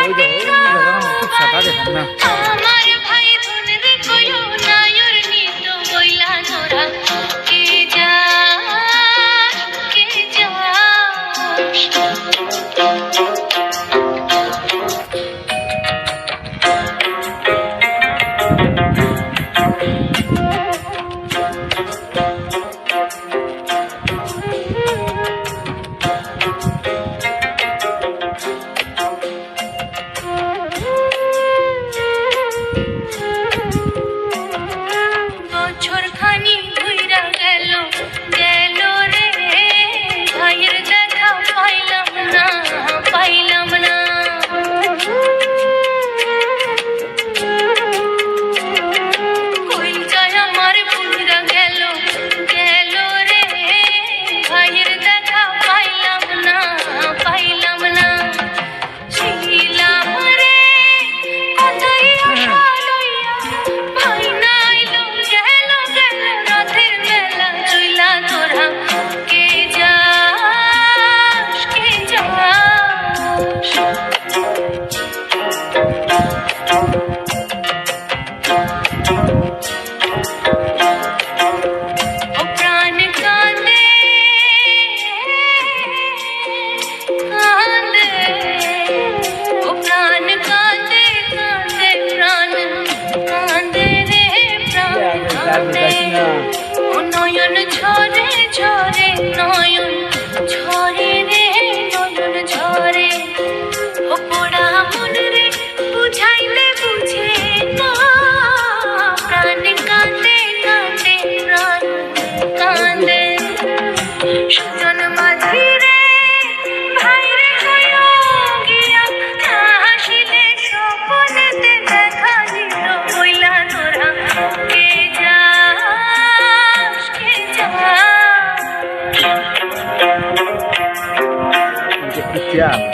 খুব সাদা দেখুন না নয়ন ঝরে ঝরে নয়ন ঝরে রে নয়ন ঝরে ও পোড়া মন রে বুঝাইলে বুঝে না প্রাণ কাঁদে কাঁদে প্রাণ কাঁদে সুজন মাঝি রে ভাই রে হইয়া গিয়া আসিলে স্বপনেতে দেখা দিত বইলা তোরা কে যা Yeah.